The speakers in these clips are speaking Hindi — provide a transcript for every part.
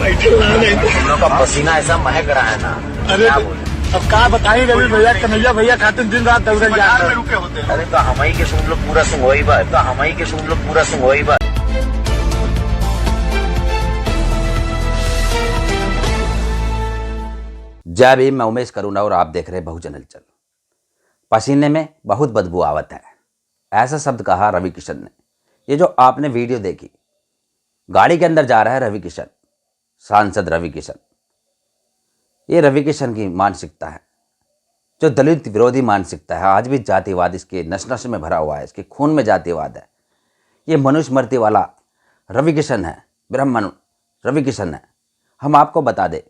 तुम लोग का पसीना ऐसा महक रहा है ना। अरे क्या बोलूं? अब कहा बताइए रवि भैया, कन्हैया भैया खातिर दिन रात दौड़ल जाते हैं। रुके होते हैं। अरे तो हम ही के सुन लोग पूरा सुंगोई बा, तो हम ही के सुन लोग पूरा सुंगोई बा। जय भीम, मैं उमेश करुणा और आप देख रहे हैं बहुजन हलचल। पसीने में बहुत बदबू आवत है, ऐसा शब्द कहा रवि किशन ने। ये जो आपने वीडियो देखी, गाड़ी के अंदर जा रहा है रवि किशन, सांसद रवि किशन। ये रवि किशन की मानसिकता है, जो दलित विरोधी मानसिकता है। आज भी जातिवाद इसके नस नस में भरा हुआ है, इसके खून में जातिवाद है। ये मनुष्य मर्ती वाला रवि किशन है, ब्राह्मण रवि किशन है। हम आपको बता दें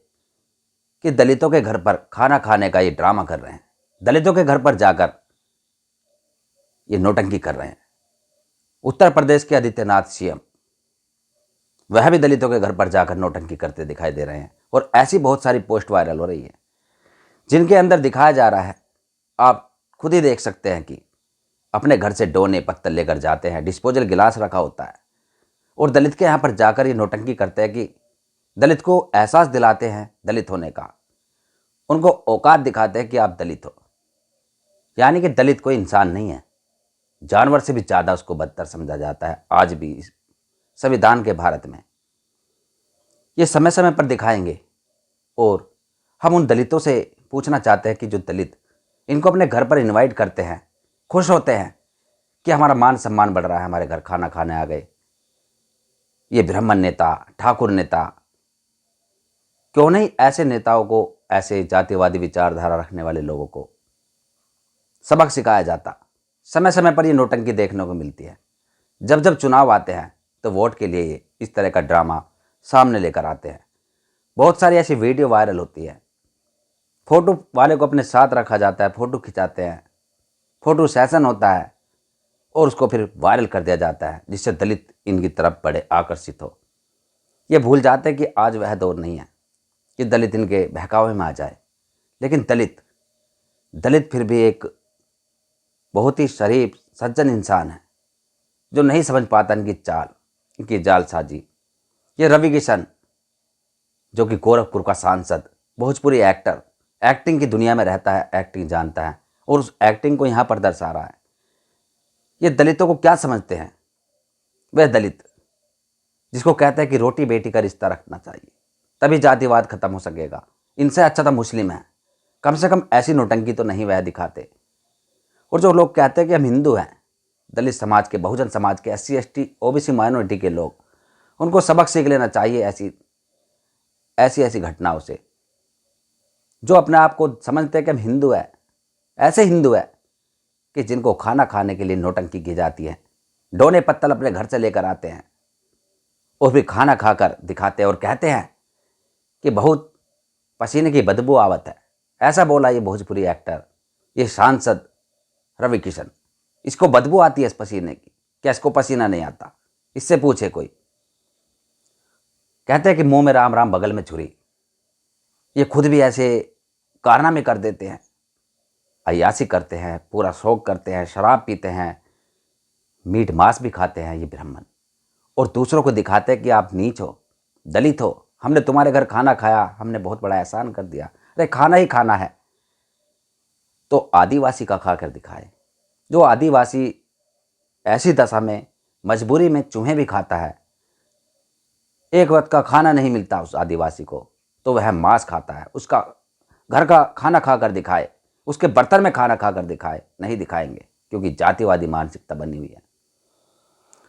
कि दलितों के घर पर खाना खाने का ये ड्रामा कर रहे हैं, दलितों के घर पर जाकर ये नौटंकी कर रहे हैं। उत्तर प्रदेश के आदित्यनाथ सीएम, वह भी दलितों के घर पर जाकर नौटंकी करते दिखाई दे रहे हैं। और ऐसी बहुत सारी पोस्ट वायरल हो रही है जिनके अंदर दिखाया जा रहा है, आप खुद ही देख सकते हैं कि अपने घर से डोने पत्तल लेकर जाते हैं, डिस्पोजल गिलास रखा होता है, और दलित के यहाँ पर जाकर ये नौटंकी करते हैं कि दलित को एहसास दिलाते हैं दलित होने का, उनको औकात दिखाते हैं कि आप दलित हो। यानी कि दलित कोई इंसान नहीं है, जानवर से भी ज़्यादा उसको बदतर समझा जाता है। आज भी इस संविधान के भारत में ये समय समय पर दिखाएंगे। और हम उन दलितों से पूछना चाहते हैं कि जो दलित इनको अपने घर पर इनवाइट करते हैं, खुश होते हैं कि हमारा मान सम्मान बढ़ रहा है, हमारे घर खाना खाने आ गए, ये ब्राह्मण नेता, ठाकुर नेता, क्यों नहीं ऐसे नेताओं को, ऐसे जातिवादी विचारधारा रखने वाले लोगों को सबक सिखाया जाता। समय समय पर ये नौटंकी देखने को मिलती है। जब जब चुनाव आते हैं तो वोट के लिए ये इस तरह का ड्रामा सामने लेकर आते हैं। बहुत सारी ऐसी वीडियो वायरल होती है, फोटो वाले को अपने साथ रखा जाता है, फ़ोटो खिंचाते हैं, फ़ोटो सेशन होता है और उसको फिर वायरल कर दिया जाता है, जिससे दलित इनकी तरफ बड़े आकर्षित हो। ये भूल जाते हैं कि आज वह दौर नहीं है कि दलित इनके बहकावे में आ जाए। लेकिन दलित फिर भी एक बहुत ही शरीफ सज्जन इंसान है, जो नहीं समझ पाता इनकी चाल, इनकी जालसाजी। ये रवि किशन, जो कि गोरखपुर का सांसद, भोजपुरी एक्टर, एक्टिंग की दुनिया में रहता है, एक्टिंग जानता है और उस एक्टिंग को यहाँ पर दर्शा रहा है। ये दलितों को क्या समझते हैं? वह दलित जिसको कहते हैं कि रोटी बेटी का रिश्ता रखना चाहिए, तभी जातिवाद खत्म हो सकेगा। इनसे अच्छा तो मुस्लिम है, कम से कम ऐसी नौटंकी तो नहीं वह दिखाते। और जो लोग कहते हैं कि हम हिंदू हैं, दलित समाज के, बहुजन समाज के, SC ST OBC माइनॉरिटी के लोग, उनको सबक सीख लेना चाहिए ऐसी घटनाओं से। जो अपने आप को समझते हैं कि हम हिंदू है, ऐसे हिंदू है कि जिनको खाना खाने के लिए नौटंकी की जाती है, डोने पत्तल अपने घर से लेकर आते हैं और फिर खाना खाकर दिखाते हैं और कहते हैं कि बहुत पसीने की बदबू आवत है। ऐसा बोला ये भोजपुरी एक्टर, ये सांसद रवि किशन। इसको बदबू आती है इस पसीने की, क्या इसको पसीना नहीं आता? इससे पूछे कोई। कहते हैं कि मुंह में राम राम बगल में छुरी। ये खुद भी ऐसे कारनामे कर देते हैं, अय्यासी करते हैं, पूरा शौक करते हैं, शराब पीते हैं, मीट मांस भी खाते हैं ये ब्राह्मण, और दूसरों को दिखाते हैं कि आप नीच हो, दलित हो, हमने तुम्हारे घर खाना खाया, हमने बहुत बड़ा एहसान कर दिया। अरे खाना ही खाना है तो आदिवासी का खाकर दिखाए। जो आदिवासी ऐसी दशा में, मजबूरी में चूहे भी खाता है, एक वक्त का खाना नहीं मिलता उस आदिवासी को, तो वह मांस खाता है। उसका घर का खाना खाकर दिखाए, उसके बर्तन में खाना खाकर दिखाए। नहीं दिखाएंगे, क्योंकि जातिवादी मानसिकता बनी हुई है।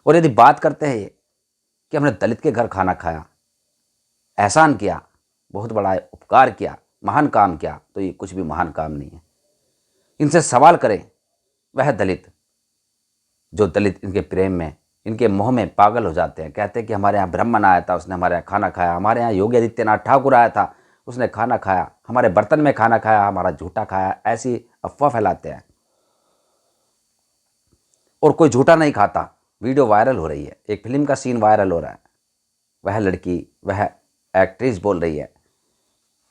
और यदि बात करते हैं कि हमने दलित के घर खाना खाया, एहसान किया, बहुत बड़ा उपकार किया, महान काम किया, तो ये कुछ भी महान काम नहीं है। इनसे सवाल करें वह दलित, जो दलित इनके प्रेम में, इनके मोह में पागल हो जाते हैं। कहते हैं कि हमारे यहाँ ब्राह्मण आया था, उसने हमारे यहाँ खाना खाया, हमारे यहाँ योगी आदित्यनाथ ठाकुर आया था, उसने खाना खाया, हमारे बर्तन में खाना खाया, हमारा झूठा खाया। ऐसी अफवाह फैलाते हैं और कोई झूठा नहीं खाता। वीडियो वायरल हो रही है, एक फिल्म का सीन वायरल हो रहा है। वह लड़की, वह एक्ट्रेस बोल रही है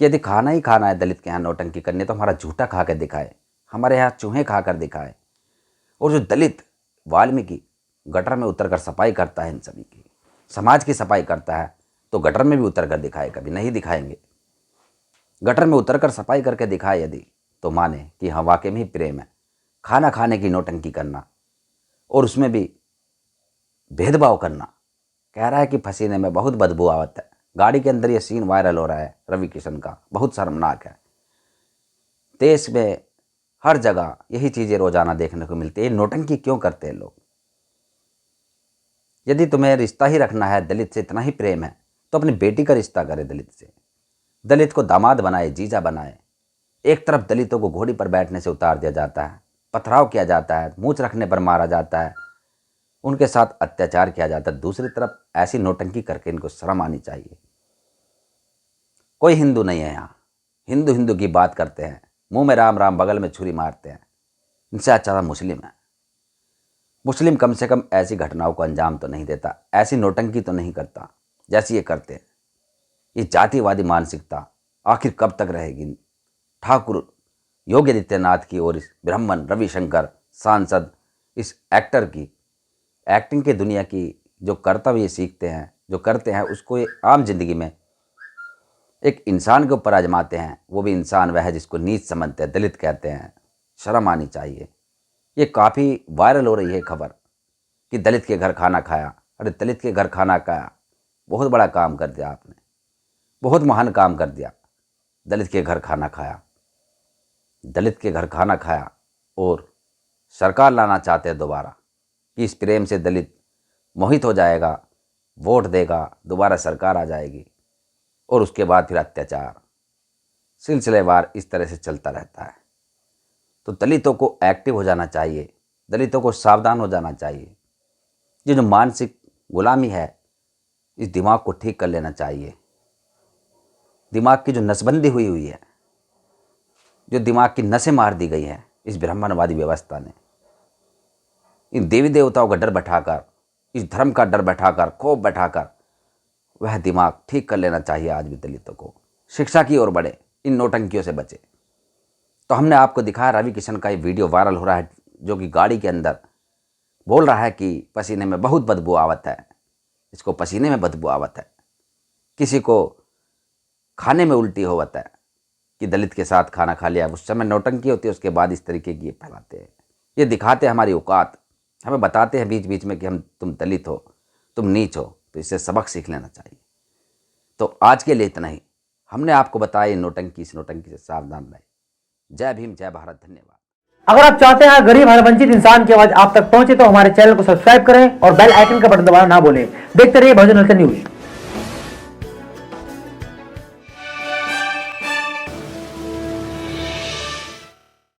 कि यदि खाना ही खाना है, दलित के यहाँ नौटंकी करनी, तो हमारा झूठा खा कर दिखाए, हमारे यहाँ चूहे खा कर दिखाए। और जो दलित वाल्मीकि गटर में उतरकर सफाई करता है, इन सभी की समाज की सफाई करता है, तो गटर में भी उतर कर दिखाए, कभी नहीं दिखाएंगे। गटर में उतर कर सफाई करके दिखाए यदि, तो माने कि हाँ वाकई में ही प्रेम है। खाना खाने की नौटंकी करना और उसमें भी भेदभाव करना। कह रहा है कि पसीने में बहुत बदबू आवत है। गाड़ी के अंदर ये सीन वायरल हो रहा है रवि किशन का, बहुत शर्मनाक है। देश में हर जगह यही चीज़ें रोजाना देखने को मिलती है। नौटंकी क्यों करते हैं लोग? यदि तुम्हें रिश्ता ही रखना है, दलित से इतना ही प्रेम है, तो अपनी बेटी का रिश्ता करे दलित से। दलित को दामाद बनाए, जीजा बनाए। एक तरफ दलितों को घोड़ी पर बैठने से उतार दिया जाता है, पथराव किया जाता है, मूंछ रखने पर मारा जाता है, उनके साथ अत्याचार किया जाता है। दूसरी तरफ ऐसी नौटंकी करके इनको शर्म आनी चाहिए। कोई हिंदू नहीं है यहाँ, हिंदू हिंदू की बात करते हैं, मुंह में राम राम बगल में छुरी मारते हैं। इनसे अच्छा मुस्लिम है। मुस्लिम कम से कम ऐसी घटनाओं को अंजाम तो नहीं देता, ऐसी नौटंकी तो नहीं करता जैसी ये करते हैं। ये जातिवादी मानसिकता आखिर कब तक रहेगी? ठाकुर योगी आदित्यनाथ की और इस ब्राह्मण रविशंकर सांसद, इस एक्टर की एक्टिंग की दुनिया की जो कर्तव्य सीखते हैं, जो करते हैं, उसको ये आम जिंदगी में एक इंसान के ऊपर आजमाते हैं। वो भी इंसान वह है जिसको नीच समझते हैं, दलित कहते हैं। शर्म आनी चाहिए। ये काफ़ी वायरल हो रही है खबर कि दलित के घर खाना खाया। अरे दलित के घर खाना खाया, बहुत बड़ा काम कर दिया आपने, बहुत महान काम कर दिया। दलित के घर खाना खाया, दलित के घर खाना खाया और सरकार लाना चाहते हैं दोबारा कि इस प्रेम से दलित मोहित हो जाएगा, वोट देगा, दोबारा सरकार आ जाएगी और उसके बाद फिर अत्याचार सिलसिलेवार इस तरह से चलता रहता है। तो दलितों को एक्टिव हो जाना चाहिए, दलितों को सावधान हो जाना चाहिए। ये जो मानसिक गुलामी है, इस दिमाग को ठीक कर लेना चाहिए। दिमाग की जो नसबंदी हुई है, जो दिमाग की नसें मार दी गई हैं इस ब्राह्मणवादी व्यवस्था ने, इन देवी देवताओं का डर बैठाकर, इस धर्म का डर बैठाकर, खौफ बैठाकर, वह दिमाग ठीक कर लेना चाहिए। आज भी दलितों को शिक्षा की ओर बढ़े, इन नौटंकियों से बचे। तो हमने आपको दिखाया रवि किशन का ये वीडियो वायरल हो रहा है, जो कि गाड़ी के अंदर बोल रहा है कि पसीने में बहुत बदबू आवत है, इसको पसीने में बदबू आवत है। किसी को खाने में उल्टी होवत है कि दलित के साथ खाना खा लिया, उस समय नौटंकी होती है, उसके बाद इस तरीके की ये फैलाते हैं। ये दिखाते हैं हमारी औकात, हमें बताते हैं बीच बीच में कि तुम दलित हो, तुम नीच हो। तो इससे सबक सीख लेना चाहिए। तो आज के लिए इतना ही। हमने आपको बताया इस नौटंकी से सावधान रहे। जय भीम, जय भारत, धन्यवाद। अगर आप चाहते हैं गरीब हर वंचित इंसान की आवाज आप तक पहुंचे तो हमारे चैनल को सब्सक्राइब करें और बेल आइकन का बटन दबाना ना भूलें। देखते रहिए बहुजन न्यूज।